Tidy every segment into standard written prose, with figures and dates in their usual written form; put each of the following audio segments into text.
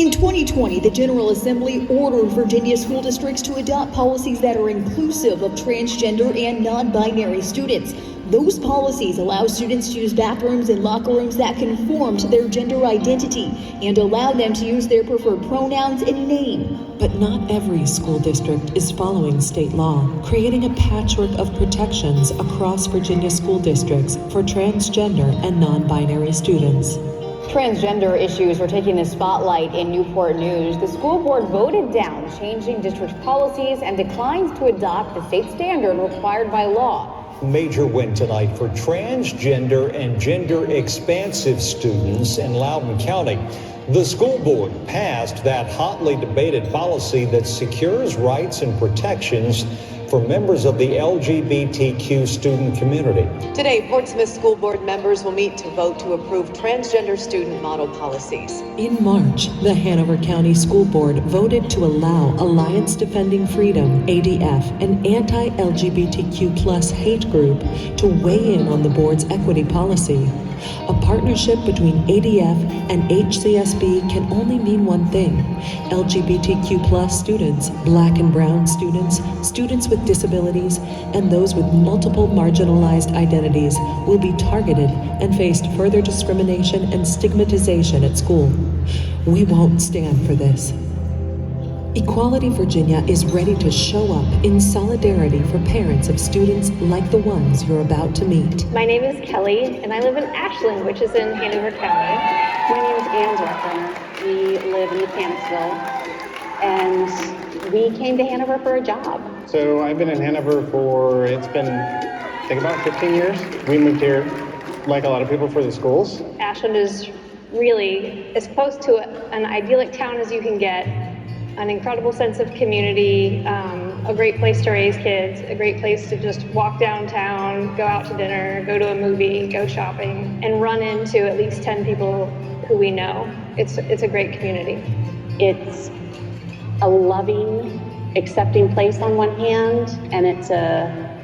In 2020, the General Assembly ordered Virginia school districts to adopt policies that are inclusive of transgender and non-binary students. Those policies allow students to use bathrooms and locker rooms that conform to their gender identity and allow them to use their preferred pronouns and name. But not every school district is following state law, creating a patchwork of protections across Virginia school districts for transgender and non-binary students. Transgender issues are taking the spotlight in Newport News. The school board voted down changing district policies and declines to adopt the state standard required by law. Major win tonight for transgender and gender expansive students in Loudoun County. The school board passed that hotly debated policy that secures rights and protections for members of the LGBTQ student community. Today, Portsmouth School Board members will meet to vote to approve transgender student model policies. In March, the Hanover County School Board voted to allow Alliance Defending Freedom, ADF, an anti-LGBTQ+ hate group, to weigh in on the board's equity policy. A partnership between ADF and HCSB can only mean one thing. LGBTQ+ students, Black and brown students, students with disabilities, and those with multiple marginalized identities will be targeted and face further discrimination and stigmatization at school. We won't stand for this. Equality Virginia is ready to show up in solidarity for parents of students like the ones you're about to meet. My name is Kelly, and I live in Ashland, which is in Hanover County. My name is Ann Drucker. We live in Mechanicsville, and we came to Hanover for a job. So I've been in Hanover for, it's been, I think about 15 years. We moved here, like a lot of people, for the schools. Ashland is really as close to an idyllic town as you can get. An incredible sense of community, a great place to raise kids, a great place to just walk downtown, go out to dinner, go to a movie, go shopping, and run into at least 10 people who we know. It's a great community. It's a loving, accepting place on one hand, and it's a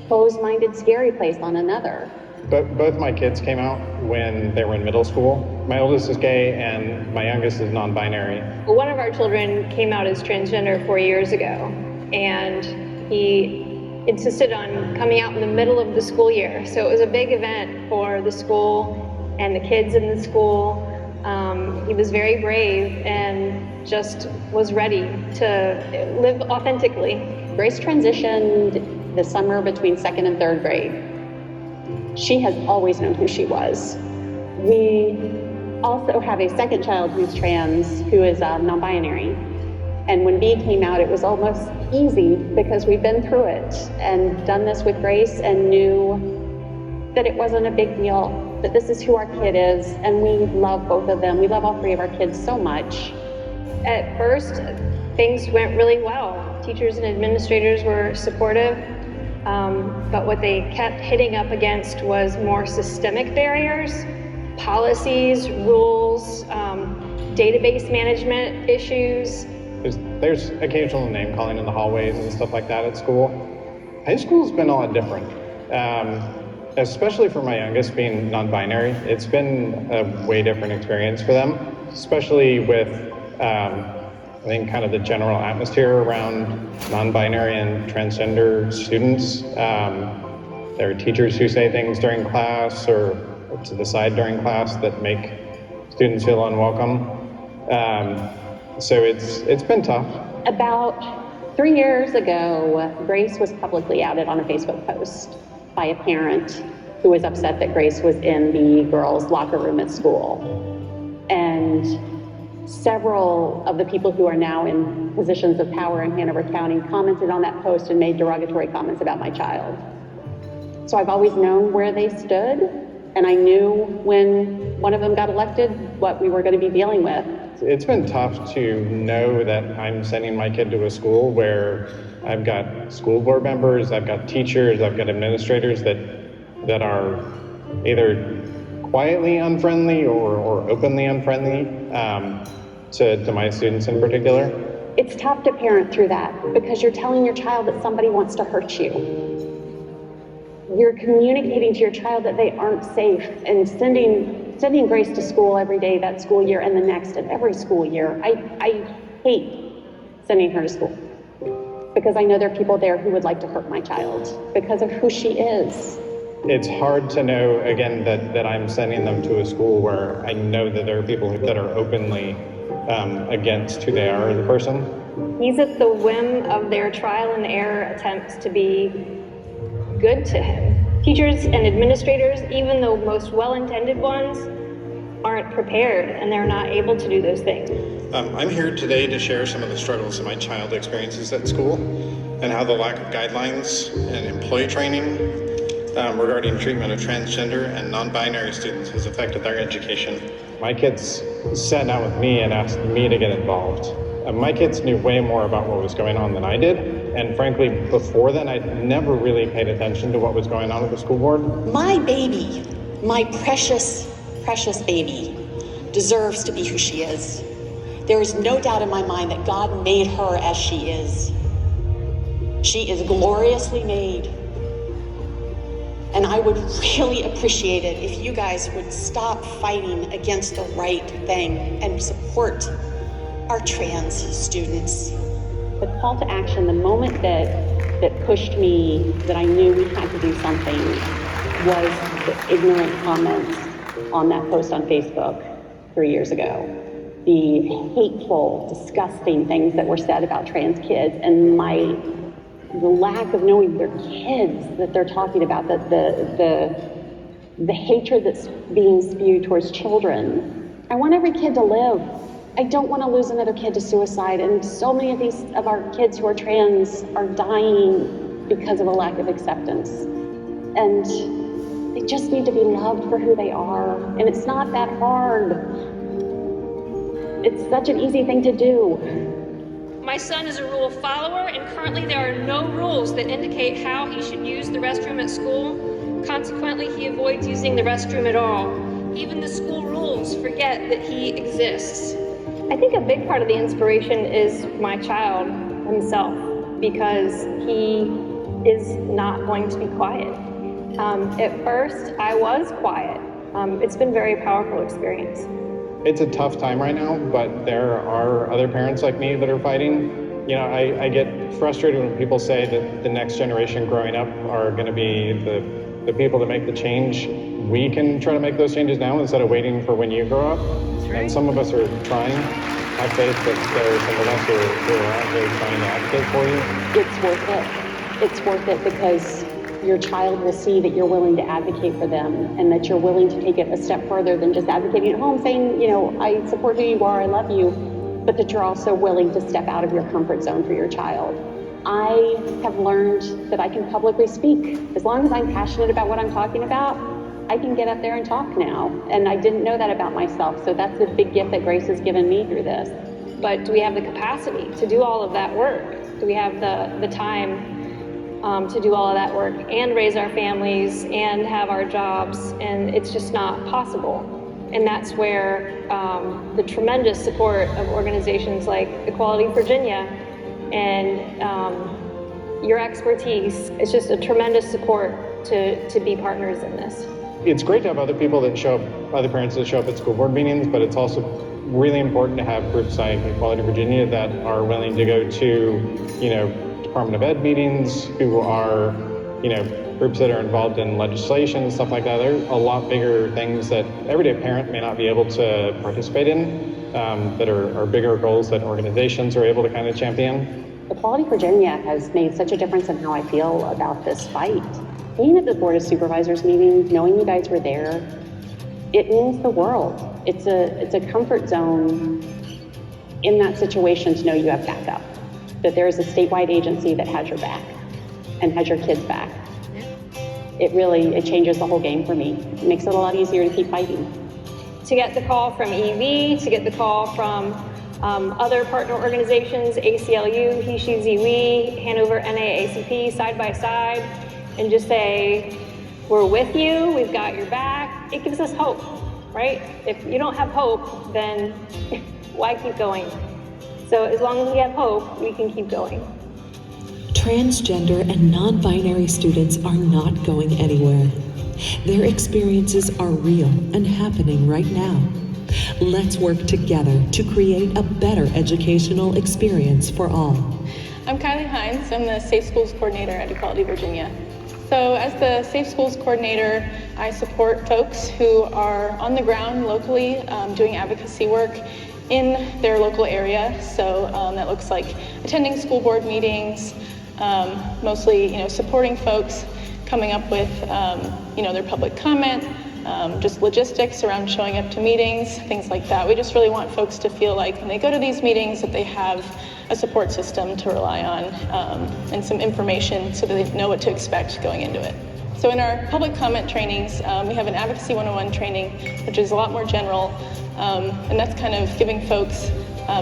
closed-minded, scary place on another. But both my kids came out when they were in middle school. My oldest is gay and my youngest is non-binary. One of our children came out as transgender 4 years ago, and he insisted on coming out in the middle of the school year. So it was a big event for the school and the kids in the school. He was very brave and just was ready to live authentically. Grace transitioned the summer between second and third grade. She has always known who she was. We also have a second child who's trans, who is non-binary. And when B came out, it was almost easy because we've been through it and done this with Grace and knew that it wasn't a big deal, that this is who our kid is, and we love both of them. We love all three of our kids so much. At first, things went really well. Teachers and administrators were supportive. But what they kept hitting up against was more systemic barriers, policies, rules, database management issues. There's occasional name calling in the hallways and stuff like that at school. High school's been a lot different, especially for my youngest being non-binary. It's been a way different experience for them, especially with I think kind of the general atmosphere around non-binary and transgender students. There are teachers who say things during class or to the side during class that make students feel unwelcome. So it's been tough. About 3 years ago, Grace was publicly outed on a Facebook post by a parent who was upset that Grace was in the girls' locker room at school. And several of the people who are now in positions of power in Hanover County commented on that post and made derogatory comments about my child. So I've always known where they stood, and I knew when one of them got elected what we were going to be dealing with. It's been tough to know that I'm sending my kid to a school where I've got school board members, I've got teachers, I've got administrators that are either quietly unfriendly or openly unfriendly to my students in particular. It's tough to parent through that because you're telling your child that somebody wants to hurt you. You're communicating to your child that they aren't safe and sending sending Grace to school every day that school year and the next and every school year. I hate sending her to school because I know there are people there who would like to hurt my child because of who she is. It's hard to know, again, that I'm sending them to a school where I know that there are people that are openly against who they are as a person. He's at the whim of their trial and error attempts to be good to him. Teachers and administrators, even the most well-intended ones, aren't prepared and they're not able to do those things. I'm here today to share some of the struggles that my child experiences at school and how the lack of guidelines and employee training regarding treatment of transgender and non-binary students has affected their education. My kids sat down with me and asked me to get involved. My kids knew way more about what was going on than I did. And frankly, before then, I'd never really paid attention to what was going on at the school board. My baby, my precious, precious baby, deserves to be who she is. There is no doubt in my mind that God made her as she is. She is gloriously made. And I would really appreciate it if you guys would stop fighting against the right thing and support our trans students. The call to action, the moment that pushed me, that I knew we had to do something, was the ignorant comments on that post on Facebook 3 years ago. The hateful, disgusting things that were said about trans kids, and the lack of knowing their kids that they're talking about, the hatred that's being spewed towards children. I want every kid to live. I don't want to lose another kid to suicide, and so many of our kids who are trans are dying because of a lack of acceptance. And they just need to be loved for who they are, and it's not that hard. It's such an easy thing to do. My son is a rule follower, and currently there are no rules that indicate how he should use the restroom at school. Consequently, he avoids using the restroom at all. Even the school rules forget that he exists. I think a big part of the inspiration is my child himself, because he is not going to be quiet. At first, I was quiet. It's been a very powerful experience. It's a tough time right now, but there are other parents like me that are fighting. You know, I get frustrated when people say that the next generation growing up are going to be the people that make the change. We can try to make those changes now instead of waiting for when you grow up. And some of us are trying. I have faith that there are some of us who are out there trying to advocate for you. It's worth it. It's worth it because your child will see that you're willing to advocate for them and that you're willing to take it a step further than just advocating at home, saying, you know, I support who you are, I love you, but that you're also willing to step out of your comfort zone for your child. I have learned that I can publicly speak. As long as I'm passionate about what I'm talking about, I can get up there and talk now. And I didn't know that about myself, so that's the big gift that Grace has given me through this. But do we have the capacity to do all of that work? Do we have the time to do all of that work and raise our families and have our jobs? And it's just not possible. And that's where the tremendous support of organizations like Equality Virginia and your expertise is just a tremendous support to be partners in this. It's great to have other people that show up, other parents that show up at school board meetings, but it's also really important to have groups like Equality Virginia that are willing to go to, you know, Department of Ed meetings, who are, you know, groups that are involved in legislation and stuff like that. There are a lot bigger things that everyday parent may not be able to participate in, that are bigger goals that organizations are able to kind of champion. Equality Virginia has made such a difference in how I feel about this fight. Being at the Board of Supervisors meeting, knowing you guys were there, it means the world. It's a comfort zone in that situation to know you have backup, that there is a statewide agency that has your back and has your kids' back. It changes the whole game for me. It makes it a lot easier to keep fighting. To get the call from EV, to get the call from other partner organizations, ACLU, He, She, Ze, We, Hanover, NAACP, side by side, and just say, we're with you, we've got your back. It gives us hope, right? If you don't have hope, then why keep going? So as long as we have hope, we can keep going. Transgender and non-binary students are not going anywhere. Their experiences are real and happening right now. Let's work together to create a better educational experience for all. I'm Kylie Hines. I'm the Safe Schools Coordinator at Equality Virginia. So as the Safe Schools Coordinator, I support folks who are on the ground locally doing advocacy work in their local area. So that looks like attending school board meetings, mostly supporting folks, coming up with their public comment, just logistics around showing up to meetings, things like that. We just really want folks to feel like when they go to these meetings that they have a support system to rely on and some information so that they know what to expect going into it. So in our public comment trainings, we have an Advocacy 101 training, which is a lot more general, and that's kind of giving folks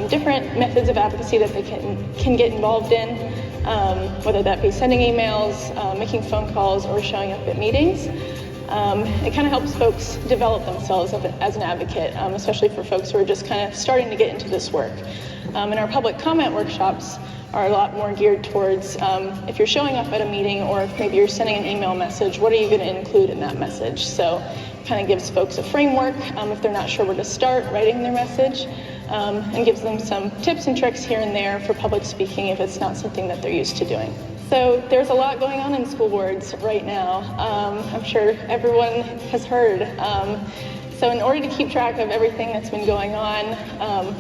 different methods of advocacy that they can get involved in, whether that be sending emails, making phone calls, or showing up at meetings. It kind of helps folks develop themselves as an advocate, especially for folks who are just kind of starting to get into this work. And our public comment workshops are a lot more geared towards if you're showing up at a meeting or if maybe you're sending an email message, what are you going to include in that message? So it kind of gives folks a framework if they're not sure where to start writing their message, and gives them some tips and tricks here and there for public speaking if it's not something that they're used to doing. So there's a lot going on in school boards right now. I'm sure everyone has heard. So in order to keep track of everything that's been going on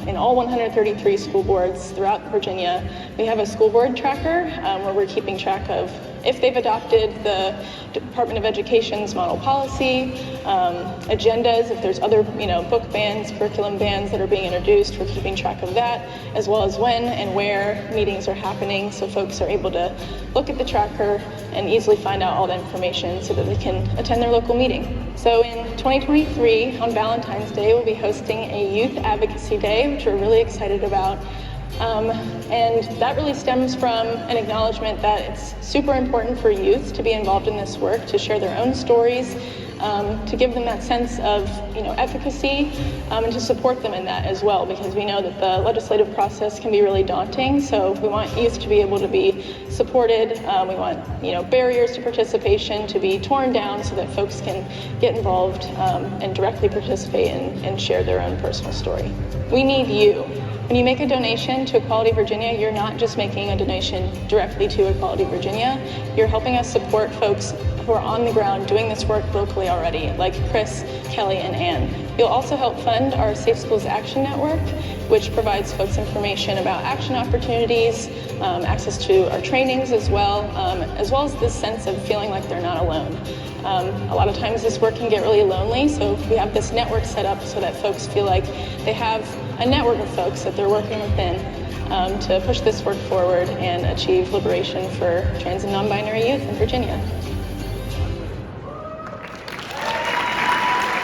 in all 133 school boards throughout Virginia, we have a school board tracker where we're keeping track of if they've adopted the Department of Education's model policy, agendas, if there's other book bans, curriculum bans that are being introduced, we're keeping track of that, as well as when and where meetings are happening, so folks are able to look at the tracker and easily find out all the information so that they can attend their local meeting. So in 2023, on Valentine's Day, we'll be hosting a Youth Advocacy Day, which we're really excited about. And that really stems from an acknowledgement that it's super important for youth to be involved in this work, to share their own stories, to give them that sense of efficacy, and to support them in that as well, because we know that the legislative process can be really daunting. So we want youth to be able to be supported. We want barriers to participation to be torn down so that folks can get involved and directly participate and share their own personal story. We need you. When you make a donation to Equality Virginia, you're not just making a donation directly to Equality Virginia, you're helping us support folks who are on the ground doing this work locally already, like Chris, Kelly, and Ann. You'll also help fund our Safe Schools Action Network, which provides folks information about action opportunities, access to our trainings as well as this sense of feeling like they're not alone. A lot of times this work can get really lonely, so we have this network set up so that folks feel like they have a network of folks that they're working within to push this work forward and achieve liberation for trans and non-binary youth in Virginia.